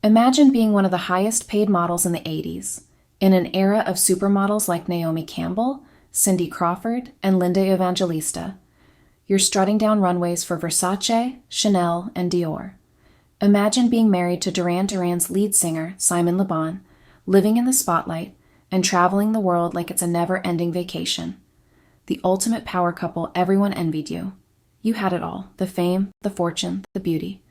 Imagine being one of the highest paid models in the 80s, in an era of supermodels like Naomi Campbell, Cindy Crawford, and Linda Evangelista. You're strutting down runways for Versace, Chanel, and Dior. Imagine being married to Duran's lead singer, Yasmin Le Bon, living in the spotlight, and traveling the world like it's a never-ending vacation. The ultimate power couple everyone envied you. You had it all, the fame, the fortune, the beauty.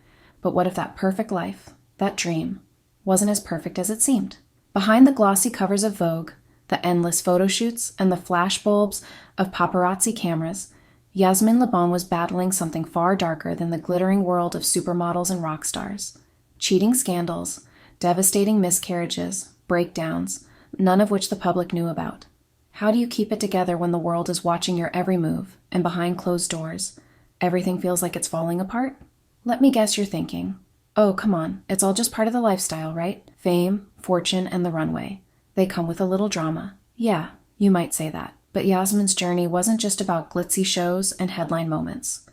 But what if that perfect life, that dream, wasn't as perfect as it seemed? Behind the glossy covers of Vogue, the endless photo shoots, and the flashbulbs of paparazzi cameras, Yasmin Le Bon was battling something far darker than the glittering world of supermodels and rock stars. Cheating scandals, devastating miscarriages, breakdowns, none of which the public knew about. How do you keep it together when the world is watching your every move, and behind closed doors, everything feels like it's falling apart? Let me guess you're thinking, oh, come on, it's all just part of the lifestyle, right? Fame, fortune, and the runway. They come with a little drama. Yeah, you might say that. But Yasmin's journey wasn't just about glitzy shows and headline moments.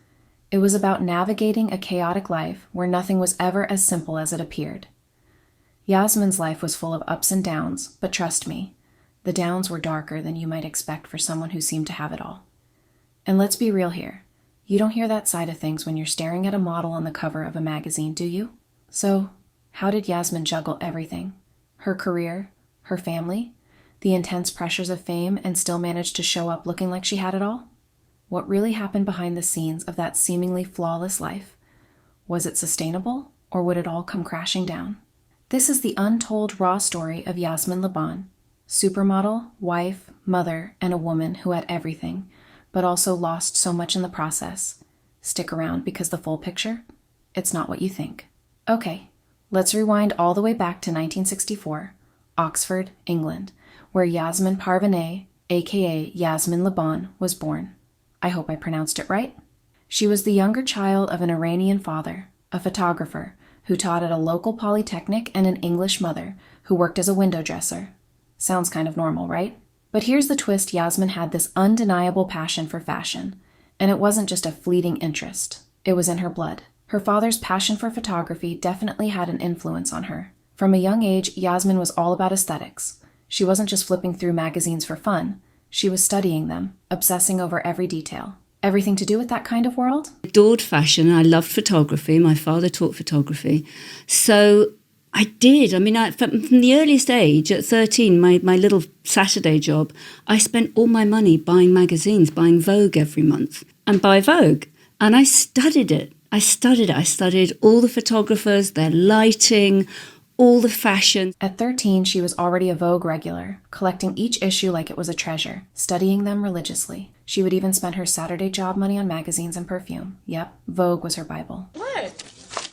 It was about navigating a chaotic life where nothing was ever as simple as it appeared. Yasmin's life was full of ups and downs, but trust me, the downs were darker than you might expect for someone who seemed to have it all. And let's be real here. You don't hear that side of things when you're staring at a model on the cover of a magazine, do you? So, how did Yasmin juggle everything? Her career, her family, the intense pressures of fame, and still manage to show up looking like she had it all? What really happened behind the scenes of that seemingly flawless life? Was it sustainable, or would it all come crashing down? This is the untold raw story of Yasmin Le Bon, supermodel, wife, mother, and a woman who had everything, but also lost so much in the process. Stick around because the full picture? It's not what you think. Okay, let's rewind all the way back to 1964, Oxford, England, where Yasmin Parvaneh, aka Yasmin Le Bon, was born. I hope I pronounced it right. She was the younger child of an Iranian father, a photographer, who taught at a local polytechnic, and an English mother, who worked as a window dresser. Sounds kind of normal, right? But here's the twist: Yasmin had this undeniable passion for fashion, and it wasn't just a fleeting interest. It was in her blood. Her father's passion for photography definitely had an influence on her. From a young age, Yasmin was all about aesthetics. She wasn't just flipping through magazines for fun. She was studying them, obsessing over every detail. Everything to do with that kind of world? I adored fashion. I loved photography. My father taught photography. So I did. I mean, from the earliest age, at 13, my little Saturday job, I spent all my money buying magazines, buying Vogue every month. And by Vogue. And I studied it. I studied all the photographers, their lighting, all the fashion. At 13, she was already a Vogue regular, collecting each issue like it was a treasure, studying them religiously. She would even spend her Saturday job money on magazines and perfume. Yep, Vogue was her Bible. What?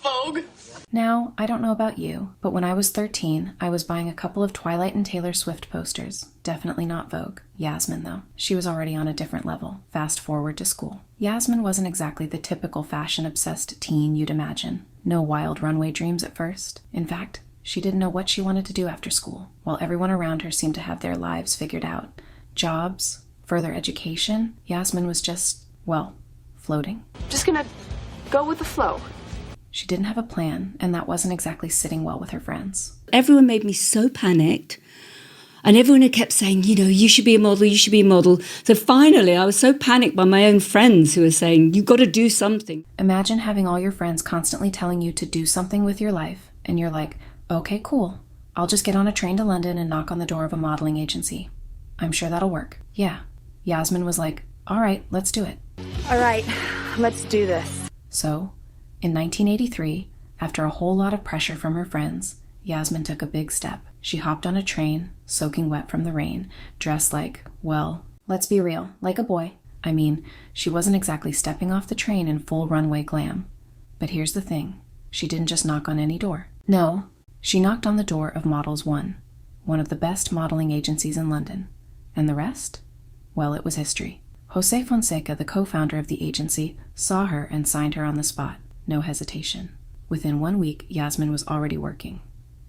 Vogue? Now, I don't know about you, but when I was 13, I was buying a couple of Twilight and Taylor Swift posters. Definitely not Vogue. Yasmin, though. She was already on a different level. Fast forward to school. Yasmin wasn't exactly the typical fashion-obsessed teen you'd imagine. No wild runway dreams at first. In fact, she didn't know what she wanted to do after school, while everyone around her seemed to have their lives figured out. Jobs, further education. Yasmin was just, well, floating. Just gonna go with the flow. She didn't have a plan, and that wasn't exactly sitting well with her friends. Everyone made me so panicked. And everyone kept saying, you should be a model, you should be a model. So finally, I was so panicked by my own friends who were saying, you've got to do something. Imagine having all your friends constantly telling you to do something with your life, and you're like, okay, cool. I'll just get on a train to London and knock on the door of a modeling agency. I'm sure that'll work. Yeah. Yasmin was like, all right, let's do it. All right, let's do this. So, in 1983, after a whole lot of pressure from her friends, Yasmin took a big step. She hopped on a train, soaking wet from the rain, dressed like, well, let's be real, like a boy. I mean, she wasn't exactly stepping off the train in full runway glam. But here's the thing. She didn't just knock on any door. No, she knocked on the door of Models One of the best modeling agencies in London. And the rest? Well, it was history. Jose Fonseca, the co-founder of the agency, saw her and signed her on the spot. No hesitation. Within 1 week, Yasmin was already working.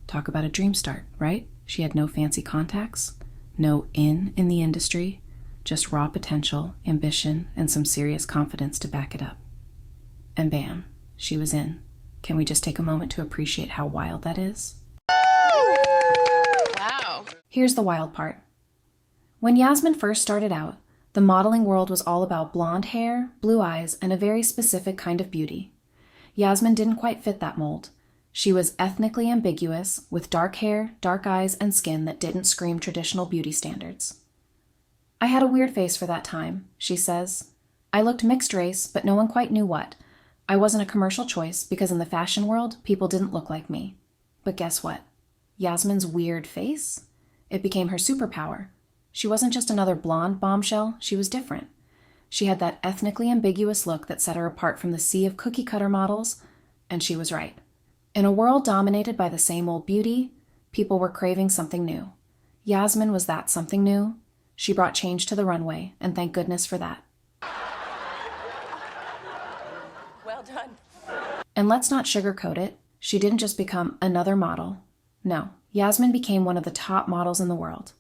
Talk about a dream start, right? She had no fancy contacts, no in the industry, just raw potential, ambition, and some serious confidence to back it up. And bam, she was in. Can we just take a moment to appreciate how wild that is? Wow. Here's the wild part. When Yasmin first started out, the modeling world was all about blonde hair, blue eyes, and a very specific kind of beauty. Yasmin didn't quite fit that mold. She was ethnically ambiguous, with dark hair, dark eyes, and skin that didn't scream traditional beauty standards. I had a weird face for that time, she says. I looked mixed race, but no one quite knew what. I wasn't a commercial choice because in the fashion world, people didn't look like me. But guess what? Yasmin's weird face? It became her superpower. She wasn't just another blonde bombshell, she was different. She had that ethnically ambiguous look that set her apart from the sea of cookie-cutter models, and she was right. In a world dominated by the same old beauty, people were craving something new. Yasmin was that something new. She brought change to the runway, and thank goodness for that. Well done. And let's not sugarcoat it, she didn't just become another model. No, Yasmin became one of the top models in the world.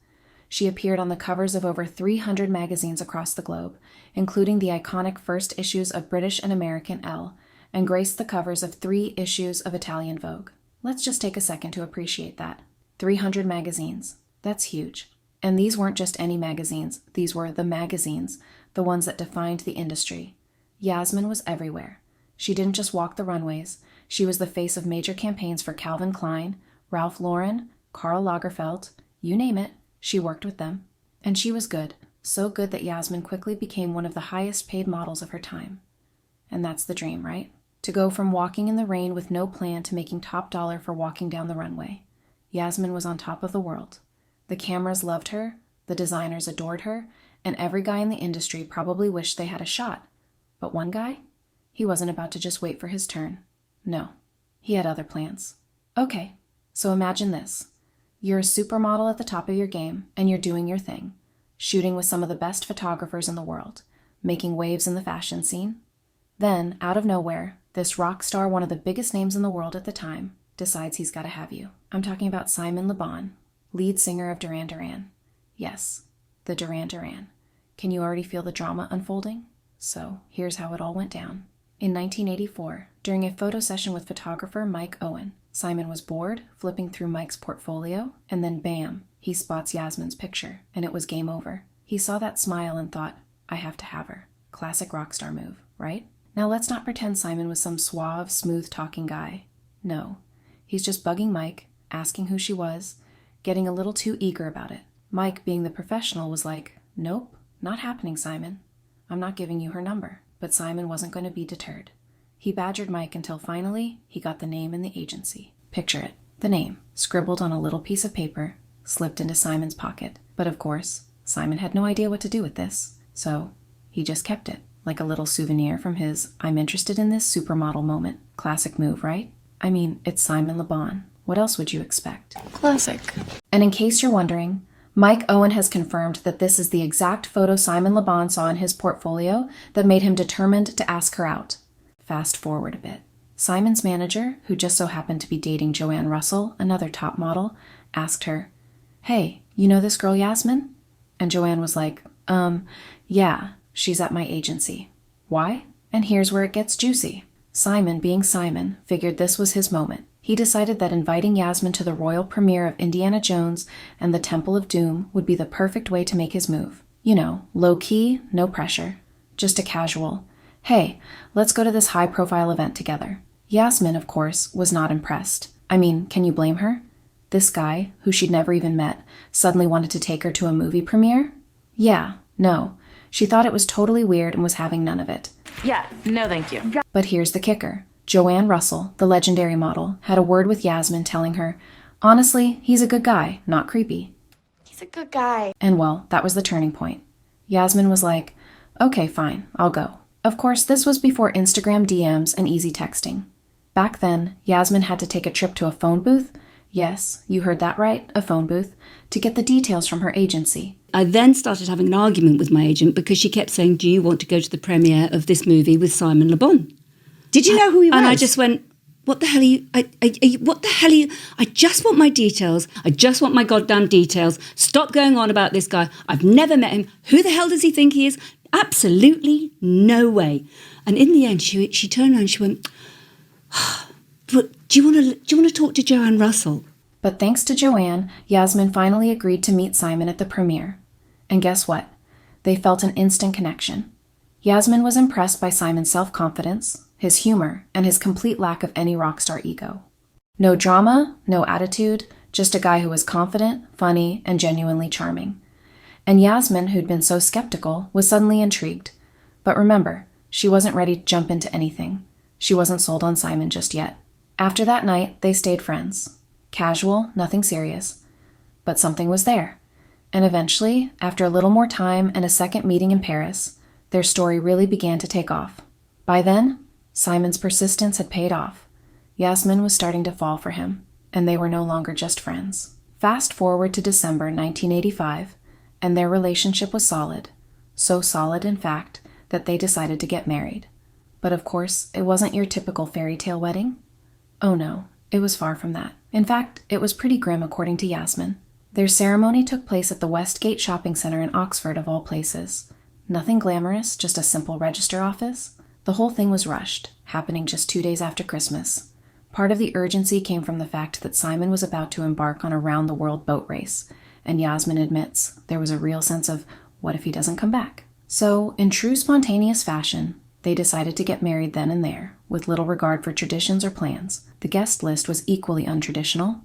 She appeared on the covers of over 300 magazines across the globe, including the iconic first issues of British and American Elle, and graced the covers of 3 issues of Italian Vogue. Let's just take a second to appreciate that. 300 magazines. That's huge. And these weren't just any magazines, these were the magazines, the ones that defined the industry. Yasmin was everywhere. She didn't just walk the runways, she was the face of major campaigns for Calvin Klein, Ralph Lauren, Karl Lagerfeld, you name it, she worked with them. And she was good, so good that Yasmin quickly became one of the highest paid models of her time. And that's the dream, right? To go from walking in the rain with no plan to making top dollar for walking down the runway. Yasmin was on top of the world. The cameras loved her, the designers adored her, and every guy in the industry probably wished they had a shot. But one guy? He wasn't about to just wait for his turn. No, he had other plans. Okay, so imagine this. You're a supermodel at the top of your game, and you're doing your thing, shooting with some of the best photographers in the world, making waves in the fashion scene. Then, out of nowhere, this rock star, one of the biggest names in the world at the time, decides he's got to have you. I'm talking about Yasmin Le Bon, lead singer of Duran. Yes, the Duran. Can you already feel the drama unfolding? So, here's how it all went down. In 1984, during a photo session with photographer Mike Owen, Simon was bored, flipping through Mike's portfolio, and then bam, he spots Yasmin's picture, and it was game over. He saw that smile and thought, I have to have her. Classic rock star move, right? Now let's not pretend Simon was some suave, smooth-talking guy. No, he's just bugging Mike, asking who she was, getting a little too eager about it. Mike, being the professional, was like, nope, not happening, Simon. I'm not giving you her number. But Simon wasn't going to be deterred. He badgered Mike until finally he got the name and the agency. Picture it, the name, scribbled on a little piece of paper, slipped into Simon's pocket. But of course, Simon had no idea what to do with this, so he just kept it, like a little souvenir from his I'm interested in this supermodel moment. Classic move, right? I mean, it's Yasmin Le Bon. What else would you expect? Classic. And in case you're wondering, Mike Owen has confirmed that this is the exact photo Yasmin Le Bon saw in his portfolio that made him determined to ask her out. Fast forward a bit. Simon's manager, who just so happened to be dating Joanne Russell, another top model, asked her, Hey, you know this girl Yasmin? And Joanne was like, yeah, she's at my agency. Why? And here's where it gets juicy. Simon, being Simon, figured this was his moment. He decided that inviting Yasmin to the royal premiere of Indiana Jones and the Temple of Doom would be the perfect way to make his move. You know, low-key, no pressure. Just a casual, hey, let's go to this high-profile event together. Yasmin, of course, was not impressed. I mean, can you blame her? This guy, who she'd never even met, suddenly wanted to take her to a movie premiere? Yeah, no. She thought it was totally weird and was having none of it. Yeah, no thank you. But here's the kicker. Joanne Russell, the legendary model, had a word with Yasmin telling her, honestly, he's a good guy, not creepy. He's a good guy. And well, that was the turning point. Yasmin was like, okay, fine, I'll go. Of course, this was before Instagram DMs and easy texting. Back then, Yasmin had to take a trip to a phone booth. Yes, you heard that right, a phone booth, to get the details from her agency. I then started having an argument with my agent because she kept saying, do you want to go to the premiere of this movie with Yasmin Le Bon? Did you know who he was? And I just went, what the hell are you, what the hell are you, I just want my details. I just want my goddamn details. Stop going on about this guy. I've never met him. Who the hell does he think he is? Absolutely no way. And in the end, she turned around and she went, Do you want to talk to Joanne Russell? But thanks to Joanne, Yasmin finally agreed to meet Simon at the premiere. And guess what? They felt an instant connection. Yasmin was impressed by Simon's self-confidence, his humor, and his complete lack of any rock star ego. No drama, no attitude, just a guy who was confident, funny, and genuinely charming. And Yasmin, who'd been so skeptical, was suddenly intrigued. But remember, she wasn't ready to jump into anything. She wasn't sold on Simon just yet. After that night, they stayed friends. Casual, nothing serious. But something was there. And eventually, after a little more time and a second meeting in Paris, their story really began to take off. By then, Simon's persistence had paid off. Yasmin was starting to fall for him, and they were no longer just friends. Fast forward to December 1985, and their relationship was solid. So solid, in fact, that they decided to get married. But of course, it wasn't your typical fairy tale wedding. Oh no, it was far from that. In fact, it was pretty grim according to Yasmin. Their ceremony took place at the Westgate Shopping Center in Oxford of all places. Nothing glamorous, just a simple register office. The whole thing was rushed, happening just 2 days after Christmas. Part of the urgency came from the fact that Simon was about to embark on a round-the-world boat race, and Yasmin admits there was a real sense of, what if he doesn't come back? So, in true spontaneous fashion, they decided to get married then and there, with little regard for traditions or plans. The guest list was equally untraditional.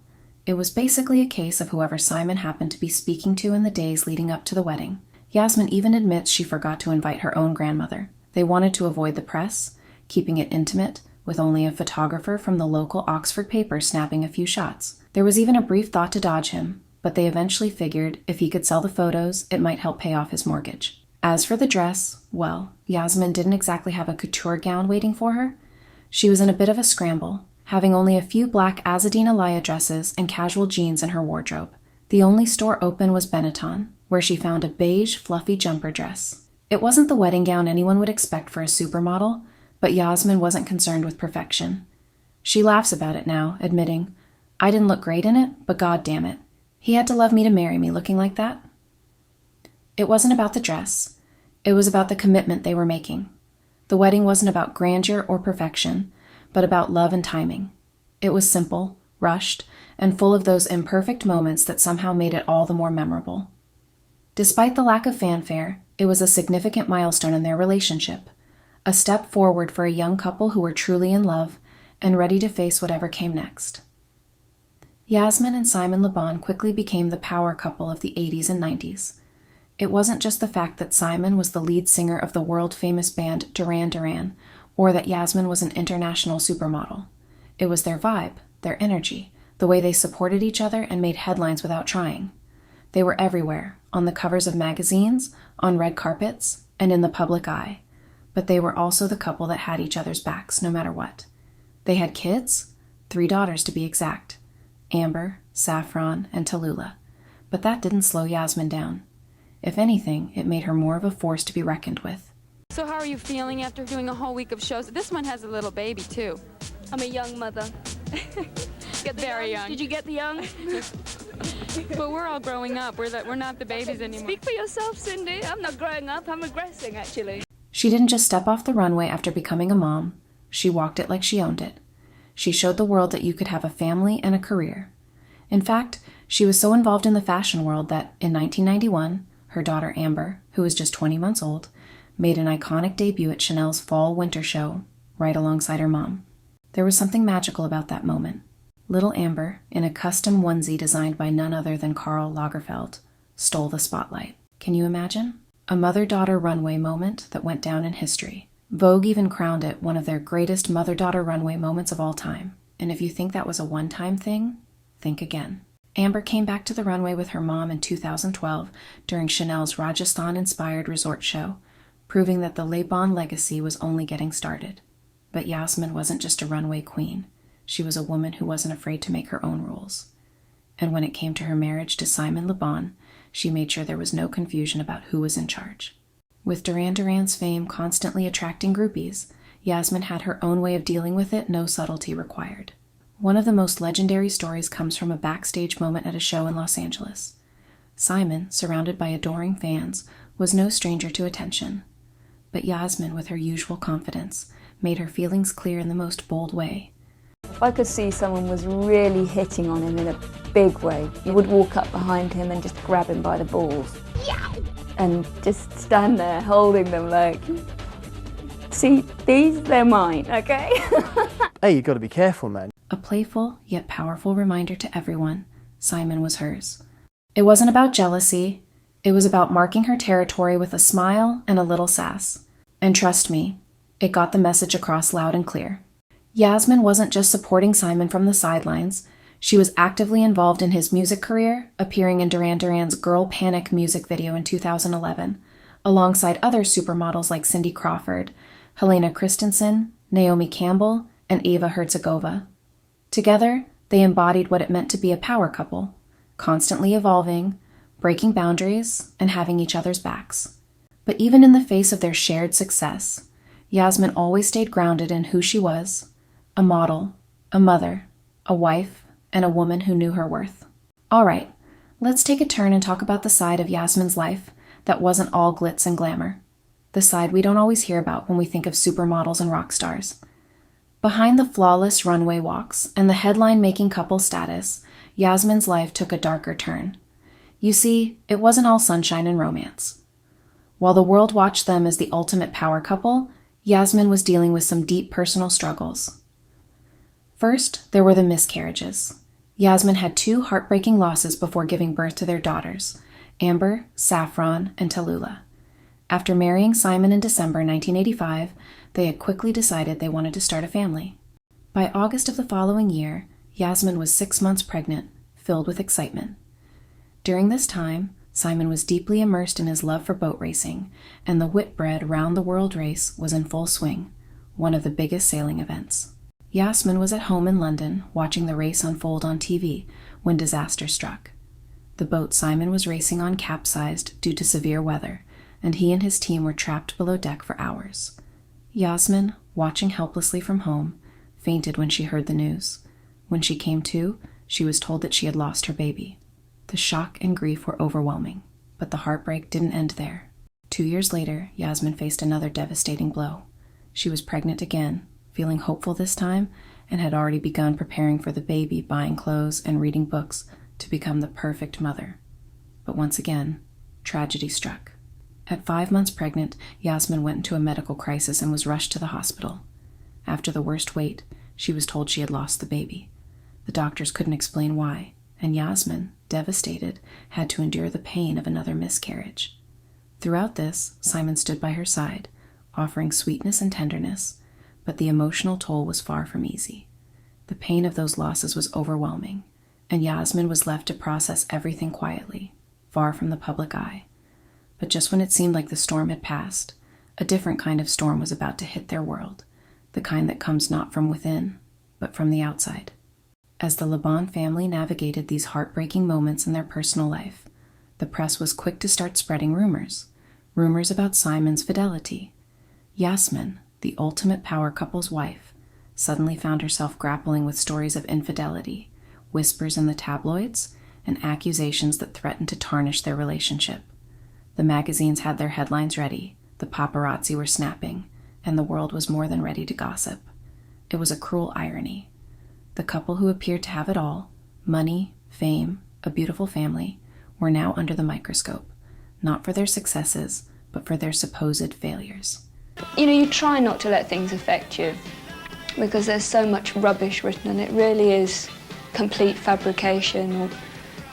It was basically a case of whoever Simon happened to be speaking to in the days leading up to the wedding. Yasmin even admits she forgot to invite her own grandmother. They wanted to avoid the press, keeping it intimate, with only a photographer from the local Oxford paper snapping a few shots. There was even a brief thought to dodge him, but they eventually figured if he could sell the photos, it might help pay off his mortgage. As for the dress, well, Yasmin didn't exactly have a couture gown waiting for her. She was in a bit of a scramble, having only a few black Azadine Alaya dresses and casual jeans in her wardrobe. The only store open was Benetton, where she found a beige, fluffy jumper dress. It wasn't the wedding gown anyone would expect for a supermodel, but Yasmin wasn't concerned with perfection. She laughs about it now, admitting, "I didn't look great in it, but god damn it. He had to love me to marry me looking like that." It wasn't about the dress. It was about the commitment they were making. The wedding wasn't about grandeur or perfection, but about love and timing. It was simple, rushed, and full of those imperfect moments that somehow made it all the more memorable. Despite the lack of fanfare, it was a significant milestone in their relationship, a step forward for a young couple who were truly in love and ready to face whatever came next. Yasmin and Simon Le Bon quickly became the power couple of the 80s and 90s. It wasn't just the fact that Simon was the lead singer of the world-famous band Duran, or that Yasmin was an international supermodel. It was their vibe, their energy, the way they supported each other and made headlines without trying. They were everywhere, on the covers of magazines, on red carpets, and in the public eye. But they were also the couple that had each other's backs, no matter what. They had kids, 3 daughters to be exact, Amber, Saffron, and Tallulah. But that didn't slow Yasmin down. If anything, it made her more of a force to be reckoned with. So how are you feeling after doing a whole week of shows? This one has a little baby, too. I'm a young mother. Get very young. Did you get the young? But we're all growing up. We're not the babies anymore. Speak for yourself, Cindy. I'm not growing up. I'm regressing, actually. She didn't just step off the runway after becoming a mom. She walked it like she owned it. She showed the world that you could have a family and a career. In fact, she was so involved in the fashion world that, in 1991, her daughter Amber, who was just 20 months old, made an iconic debut at Chanel's fall-winter show, right alongside her mom. There was something magical about that moment. Little Amber, in a custom onesie designed by none other than Karl Lagerfeld, stole the spotlight. Can you imagine? A mother-daughter runway moment that went down in history. Vogue even crowned it one of their greatest mother-daughter runway moments of all time. And if you think that was a one-time thing, think again. Amber came back to the runway with her mom in 2012 during Chanel's Rajasthan-inspired resort show, proving that the Le Bon legacy was only getting started. But Yasmin wasn't just a runway queen. She was a woman who wasn't afraid to make her own rules. And when it came to her marriage to Simon Le Bon, she made sure there was no confusion about who was in charge. With Duran's fame constantly attracting groupies, Yasmin had her own way of dealing with it, no subtlety required. One of the most legendary stories comes from a backstage moment at a show in Los Angeles. Simon, surrounded by adoring fans, was no stranger to attention. But Yasmin, with her usual confidence, made her feelings clear in the most bold way. If I could see someone was really hitting on him in a big way, you would walk up behind him and just grab him by the balls. And just stand there holding them like, see, they're mine, okay? Hey, you got to be careful, man. A playful yet powerful reminder to everyone, Simon was hers. It wasn't about jealousy. It was about marking her territory with a smile and a little sass. And trust me, it got the message across loud and clear. Yasmin wasn't just supporting Simon from the sidelines. She was actively involved in his music career, appearing in Duran's Girl Panic music video in 2011, alongside other supermodels like Cindy Crawford, Helena Christensen, Naomi Campbell, and Eva Herzegovina. Together, they embodied what it meant to be a power couple, constantly evolving, breaking boundaries, and having each other's backs. But even in the face of their shared success, Yasmin always stayed grounded in who she was, a model, a mother, a wife, and a woman who knew her worth. All right, let's take a turn and talk about the side of Yasmin's life that wasn't all glitz and glamour, the side we don't always hear about when we think of supermodels and rock stars. Behind the flawless runway walks and the headline-making couple status, Yasmin's life took a darker turn. You see, it wasn't all sunshine and romance. While the world watched them as the ultimate power couple, Yasmin was dealing with some deep personal struggles. First, there were the miscarriages. Yasmin had 2 heartbreaking losses before giving birth to their daughters, Amber, Saffron, and Tallulah. After marrying Simon in December 1985, they had quickly decided they wanted to start a family. By August of the following year, Yasmin was 6 months pregnant, filled with excitement. During this time, Simon was deeply immersed in his love for boat racing, and the Whitbread round-the-world race was in full swing, one of the biggest sailing events. Yasmin was at home in London watching the race unfold on TV when disaster struck. The boat Simon was racing on capsized due to severe weather, and he and his team were trapped below deck for hours. Yasmin, watching helplessly from home, fainted when she heard the news. When she came to, she was told that she had lost her baby. The shock and grief were overwhelming, but the heartbreak didn't end there. 2 years later, Yasmin faced another devastating blow. She was pregnant again, feeling hopeful this time, and had already begun preparing for the baby, buying clothes and reading books to become the perfect mother. But once again, tragedy struck. At 5 months pregnant, Yasmin went into a medical crisis and was rushed to the hospital. After the worst wait, she was told she had lost the baby. The doctors couldn't explain why, and Yasmin, devastated, had to endure the pain of another miscarriage. Throughout this, Simon stood by her side, offering sweetness and tenderness, but the emotional toll was far from easy. The pain of those losses was overwhelming, and Yasmin was left to process everything quietly, far from the public eye. But just when it seemed like the storm had passed, a different kind of storm was about to hit their world, the kind that comes not from within, but from the outside. As the Le Bon family navigated these heartbreaking moments in their personal life, the press was quick to start spreading rumors about Simon's fidelity. Yasmin, the ultimate power couple's wife, suddenly found herself grappling with stories of infidelity, whispers in the tabloids, and accusations that threatened to tarnish their relationship. The magazines had their headlines ready, the paparazzi were snapping, and the world was more than ready to gossip. It was a cruel irony. The couple who appeared to have it all, money, fame, a beautiful family, were now under the microscope, not for their successes, but for their supposed failures. You know, you try not to let things affect you because there's so much rubbish written and it really is complete fabrication. Or,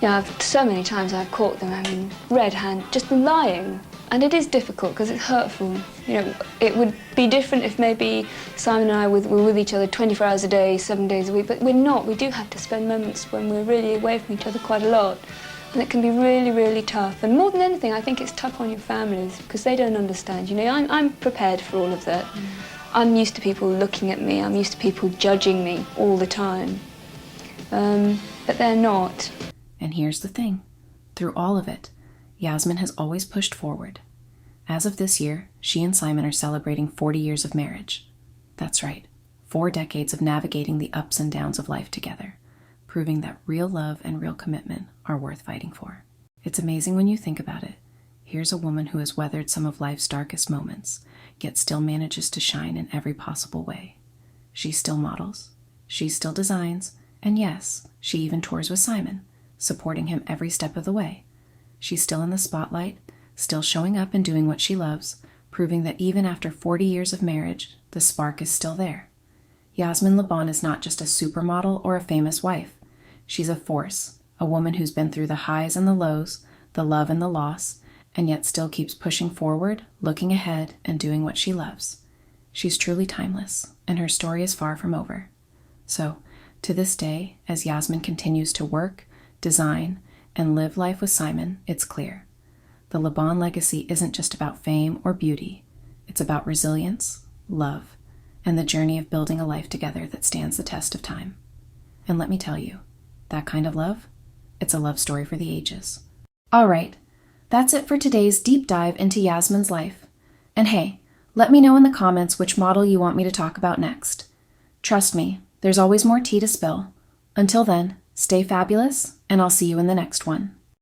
you know, so many times I've caught them, I mean, red hand, just lying. And it is difficult because it's hurtful. You know, it would be different if maybe Simon and I were with each other 24 hours a day, 7 days a week, but we're not. We do have to spend moments when we're really away from each other quite a lot. And it can be really, really tough. And more than anything, I think it's tough on your families because they don't understand. You know, I'm prepared for all of that. I'm used to people looking at me. I'm used to people judging me all the time. But they're not. And here's the thing. Through all of it, Yasmin has always pushed forward. As of this year, she and Simon are celebrating 40 years of marriage. That's right, 4 decades of navigating the ups and downs of life together, proving that real love and real commitment are worth fighting for. It's amazing when you think about it. Here's a woman who has weathered some of life's darkest moments, yet still manages to shine in every possible way. She still models. she still designs, and yes, she even tours with Simon, supporting him every step of the way. She's still in the spotlight, still showing up and doing what she loves, proving that even after 40 years of marriage, the spark is still there. Yasmin Le Bon is not just a supermodel or a famous wife. She's a force, a woman who's been through the highs and the lows, the love and the loss, and yet still keeps pushing forward, looking ahead, and doing what she loves. She's truly timeless, and her story is far from over. So, to this day, as Yasmin continues to work, design, and live life with Simon, it's clear. The Le Bon legacy isn't just about fame or beauty. It's about resilience, love, and the journey of building a life together that stands the test of time. And let me tell you, that kind of love, it's a love story for the ages. All right, that's it for today's deep dive into Yasmin's life. And hey, let me know in the comments which model you want me to talk about next. Trust me, there's always more tea to spill. Until then, stay fabulous, and I'll see you in the next one.